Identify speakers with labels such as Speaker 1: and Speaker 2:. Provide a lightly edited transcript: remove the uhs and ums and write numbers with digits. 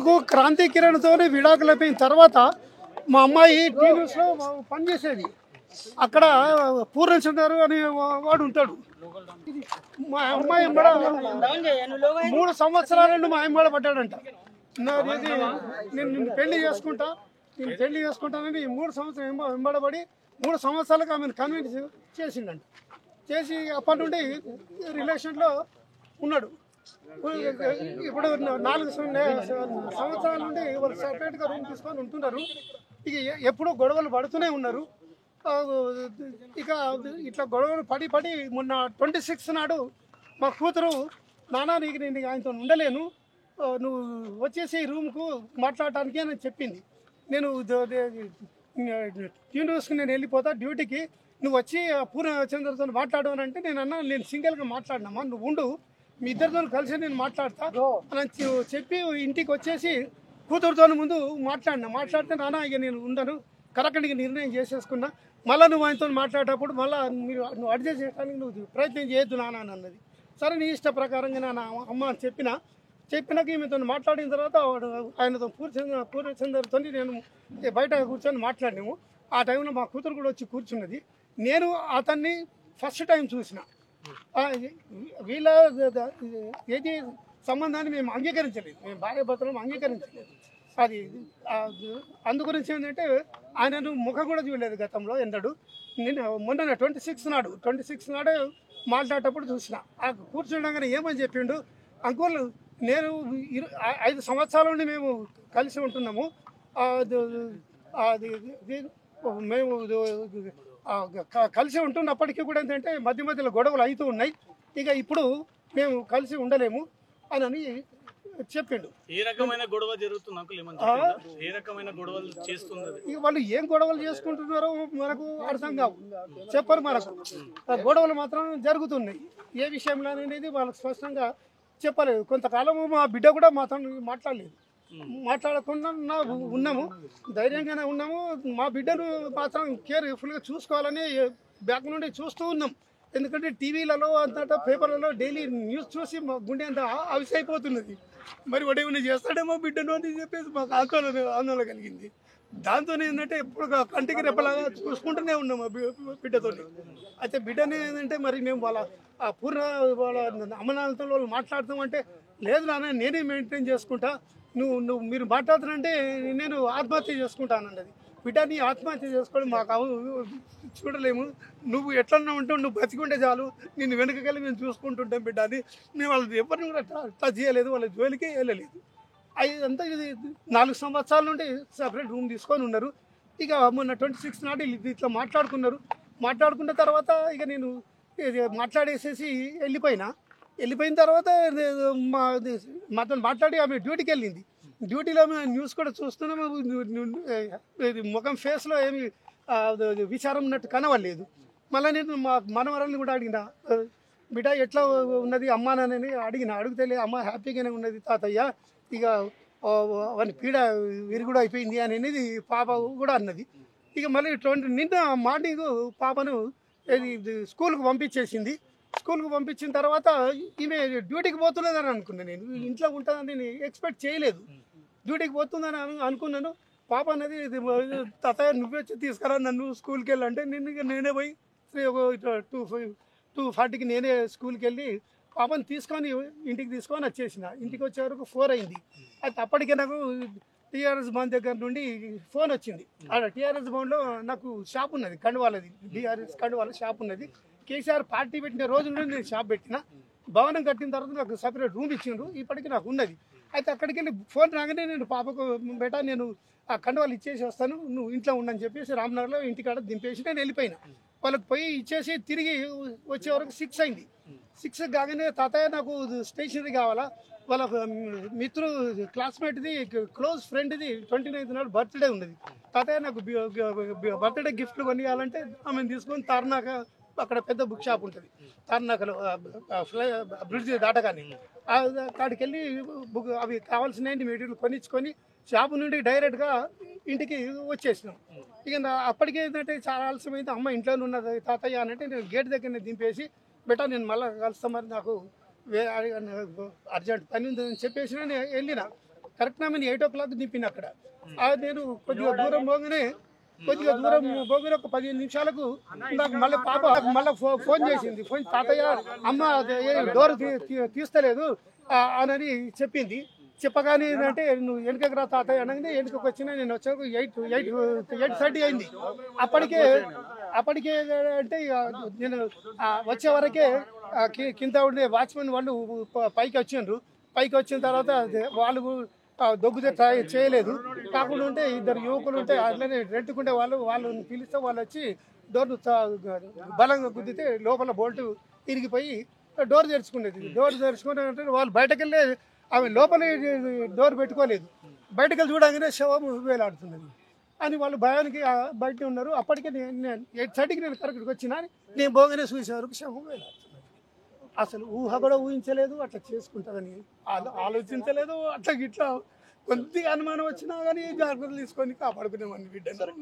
Speaker 1: నాకు క్రాంతి కిరణ్తో విడాకులు అయిపోయిన తర్వాత మా అమ్మాయి టీవీస్లో పనిచేసేది. అక్కడ పూర్ణచంద్ర అని వాడు ఉంటాడు. మా అమ్మాయి 3 సంవత్సరాల నుండి మా అమ్మాయి పడ్డాడంట. నాది నేను పెళ్లి చేసుకుంటానని 3 సంవత్సరాలు వెంబడబడి 3 సంవత్సరాలకు ఆమెను కన్విన్స్ చేసిండంట. చేసి అప్పటి నుండి రిలేషన్లో ఉన్నాడు. ఇప్పుడు 4 సంవత్సరాల నుండి వాళ్ళు సపరేట్గా రూమ్ తీసుకొని ఉంటున్నారు. ఇక ఎప్పుడూ గొడవలు పడుతూనే ఉన్నారు. ఇక ఇట్లా గొడవలు పడి మొన్న 26 నాడు మా కూతురు, నాన్న నీకు నేను ఆయనతో ఉండలేను, నువ్వు వచ్చేసి రూమ్కు మాట్లాడటానికి అని చెప్పింది. నేను యూనివర్స్కి నేను వెళ్ళిపోతా డ్యూటీకి, నువ్వు వచ్చి పూర్ణచంద్రతో మాట్లాడు అని అంటే నేను సింగిల్గా మాట్లాడినామా, నువ్వు ఉండు, మీ ఇద్దరితో కలిసి నేను మాట్లాడతా అని చెప్పి ఇంటికి వచ్చేసి కూతురుతో ముందు మాట్లాడితే నాన్న ఇక నేను ఉండను, కరెక్ట్గా నిర్ణయం చేసేసుకున్నా, మళ్ళీ నువ్వు ఆయనతో మాట్లాడేటప్పుడు మళ్ళీ నువ్వు అడ్జస్ట్ చేయడానికి నువ్వు ప్రయత్నం చేయొద్దు నాన్న అని అన్నది. సరే నీ ఇష్ట ప్రకారంగా నాన్న అమ్మ అని చెప్పినాక ఈమెతో మాట్లాడిన తర్వాత ఆయనతో పూర్ణచంద్రతో నేను బయట కూర్చొని మాట్లాడినాము. ఆ టైంలో మా కూతురు కూడా వచ్చి కూర్చున్నది. నేను అతన్ని ఫస్ట్ టైం చూసిన. వీళ్ళ ఏది సంబంధాన్ని మేము అంగీకరించలేదు, మేము భార్య భర్తలను అంగీకరించలేదు. అది అందుగురించి ఏంటంటే ఆయనను ముఖం కూడా చూడలేదు గతంలో ఎన్నడు. నేను మొన్న 26 నాడు మాట్లాడేటప్పుడు చూసిన. ఆ కూర్చుండగానే ఏమని చెప్పిండు, అంకుల్ నేను 5 సంవత్సరాల నుండి మేము కలిసి ఉంటున్నాము, మేము కలిసి ఉంటున్నప్పటికీ కూడా ఏంటంటే మధ్యలో గొడవలు అవుతూ ఉన్నాయి, ఇక ఇప్పుడు మేము కలిసి ఉండలేము అని చెప్పిండు.
Speaker 2: ఏ రకమైన గొడవ జరుగుతుంది అంకుల్? ఏ రకమైన గొడవలు చేస్తున్నారు?
Speaker 1: ఇక వాళ్ళు ఏం గొడవలు చేసుకుంటున్నారో మనకు అర్థం కావు, చెప్పరు మనకు. గొడవలు మాత్రం జరుగుతున్నాయి. ఏ విషయంలో అనేది వాళ్ళకి స్పష్టంగా చెప్పలేదు. కొంతకాలం మా బిడ్డ కూడా మాతో మాట్లాడకుండా ఉన్నాము, ధైర్యంగానే ఉన్నాము. మా బిడ్డను మాత్రం కేర్ఫుల్గా చూసుకోవాలని బ్యాక్ నుండి చూస్తూ ఉన్నాం. ఎందుకంటే టీవీలలో అంతటా పేపర్లలో డైలీ న్యూస్ చూసి మా గుండె అంత ఆవిసైపోతున్నది. మరి వాడు ఏమైనా చేస్తాడేమో బిడ్డను అని చెప్పేసి మాకు ఆందోళన కలిగింది. దాంతో ఏంటంటే ఎప్పుడు కంటికి రెప్పలాగా చూసుకుంటూనే ఉన్నాము బిడ్డతో. అయితే బిడ్డని ఏంటంటే మరి మేము వాళ్ళ అమ్మనాలతో వాళ్ళు మాట్లాడతామంటే, లేదు నాన్న నేనే మెయింటైన్ చేసుకుంటా, మీరు మాట్లాడుతానంటే నేను ఆత్మహత్య చేసుకుంటానన్నది. బిడ్డని ఆత్మహత్య చేసుకోవడం మాకు చూడలేము, నువ్వు ఎట్లన్నా ఉంటావు, నువ్వు బతికుంటే చాలు, నిన్ను వెనుకకెళ్ళి మేము చూసుకుంటుంటాం బిడ్డ అని. మేము వాళ్ళని ఎవరిని కూడా టచ్ చేయలేదు, వాళ్ళ జోలికే వెళ్ళలేదు. అంతా ఇది 4 సంవత్సరాల నుండి సపరేట్ రూమ్ తీసుకొని ఉన్నారు. ఇక మొన్న 26 నాడు ఇట్లా మాట్లాడుకున్న తర్వాత ఇక నేను మాట్లాడేసేసి వెళ్ళిపోయిన తర్వాత మాతో మాట్లాడి ఆమె డ్యూటీకి వెళ్ళింది. డ్యూటీలో మేము న్యూస్ కూడా చూస్తున్నాము, ముఖం ఫేస్లో ఏమి విచారం ఉన్నట్టు కనవలేదు. మళ్ళీ నేను మా మనవరాలను కూడా అడిగిన, బిడ్డ ఎట్లా ఉన్నది అమ్మా నాన్నని అడిగితే అమ్మ హ్యాపీగానే ఉన్నది తాతయ్య, ఇక వాని పీడ విరుగుడు అయిపోయింది అనేది పాప కూడా అన్నది. ఇక మళ్ళీ నిన్న మార్నింగ్ పాపను స్కూల్కి పంపించేసింది. స్కూల్కి పంపించిన తర్వాత ఈమె డ్యూటీకి పోతున్నదని అనుకున్నాను. నేను ఇంట్లో ఉంటుందని నేను ఎక్స్పెక్ట్ చేయలేదు. డ్యూటీకి పోతుందని అనుకున్నాను. పాప అనేది తాతయ్య నువ్వే వచ్చి తీసుకురా నన్ను స్కూల్కి వెళ్ళంటే నేనే పోయి 2:40కి నేనే స్కూల్కి వెళ్ళి పాపని ఇంటికి తీసుకొని వచ్చేసిన. ఇంటికి వచ్చే వరకు 4 అయింది. అయితే అప్పటికే నాకు టీఆర్ఎస్ భవన్ దగ్గర నుండి ఫోన్ వచ్చింది. అక్కడ టీఆర్ఎస్ భవన్లో నాకు షాప్ ఉన్నది, కండువాలది, టీఆర్ఎస్ కండువాల షాప్ ఉన్నది. కేసీఆర్ పార్టీ పెట్టిన రోజు నుండి నేను షాప్ పెట్టిన. భవనం కట్టిన తర్వాత నాకు సపరేట్ రూమ్ ఇచ్చిండ్రు, ఇప్పటికీ నాకు ఉన్నది. అయితే అక్కడికి వెళ్ళి ఫోన్ రాగానే నేను పాపకు బేటా నేను ఆ కండువాలు ఇచ్చేసి వస్తాను, నువ్వు ఇంట్లో ఉండని చెప్పేసి రామ్నగర్లో ఇంటికాడ దింపేసి నేను వెళ్ళిపోయినా. వాళ్ళకి పోయి ఇచ్చేసి తిరిగి వచ్చే వరకు 6 అయింది. 6 కాగానే తాతయ్య నాకు స్టేషనరీ కావాలా, వాళ్ళ క్లాస్మేట్ది క్లోజ్ ఫ్రెండ్ది 29th నాడు బర్త్డే ఉన్నది, తాతయ్య నాకు బర్త్డే గిఫ్ట్లు కొనియాలంటే ఆమెను తీసుకొని తార్నాక అక్కడ పెద్ద బుక్ షాప్ ఉంటుంది తార్నాకలో, బ్రిడ్జ్ దాటగానే అక్కడికి వెళ్ళి అవి కావాల్సిన మెటీరియల్ కొనిచ్చుకొని షాపు నుండి డైరెక్ట్గా ఇంటికి వచ్చేసినాం. ఇక అప్పటికే ఏంటంటే చాలా ఆలస్యమైంది. అమ్మ ఇంట్లోనే ఉన్నది తాతయ్య అని అంటే నేను గేట్ దగ్గరనే దింపేసి, బెటా నేను మళ్ళీ కలుస్తా, మరి నాకు అర్జెంట్ పని ఉందని చెప్పేసి నేను వెళ్ళిన. కరెక్ట్ నా 8 దింపిన అక్కడ నేను కొద్దిగా దూరం పోగానే ఒక 15 నిమిషాలకు నాకు మళ్ళీ పాప మళ్ళీ ఫోన్ చేసింది. ఫోన్ తాతయ్య అమ్మ డోర్ తీస్తలేదు అని చెప్పింది. చెప్పగానే ఏంటంటే నువ్వు వెనుకకు రా తాతయ్య అనగానే వెనుకకు వచ్చినా నేను వచ్చాక 8:30 అయింది. అప్పటికే అంటే నేను వచ్చే వరకే కింద ఉండే వాచ్మెన్ వాళ్ళు పైకి వచ్చిండ్రు. పైకి వచ్చిన తర్వాత వాళ్ళు దొబ్బుతే ట్రై చేయలేదు. కాకుండా ఉంటే 2 యువకులు ఉంటే అట్లనే రెంట్కుంటే వాళ్ళని పిలిస్తే వాళ్ళు వచ్చి డోర్ బలంగా గుద్దితే లోపల బోల్ట్ ఇరిగిపోయి డోర్ తెరుచుకునేది. డోర్ తెరుచుకునే అంటే వాళ్ళు బయటకు వెళ్ళే ఆమె లోపల డోర్ పెట్టుకోలేదు. బయటకు వెళ్ళి చూడగానే శవం వేలాడుతున్నది అని వాళ్ళు భయానికి బయట ఉన్నారు. అప్పటికే నేను 8:30కి నేను కరెక్ట్గా వచ్చినా నేను పోగానే చూసేవారికి శవం వేలాడుతున్నది. అసలు ఊహ కూడా ఊహించలేదు అట్లా చేసుకుంటుందని, ఆలోచించలేదు. అట్లా గిట్లా కొద్దిగా అనుమానం వచ్చినా కానీ జాగ్రత్తలు తీసుకొని కాపాడుకునేవాడిని బిడ్డను.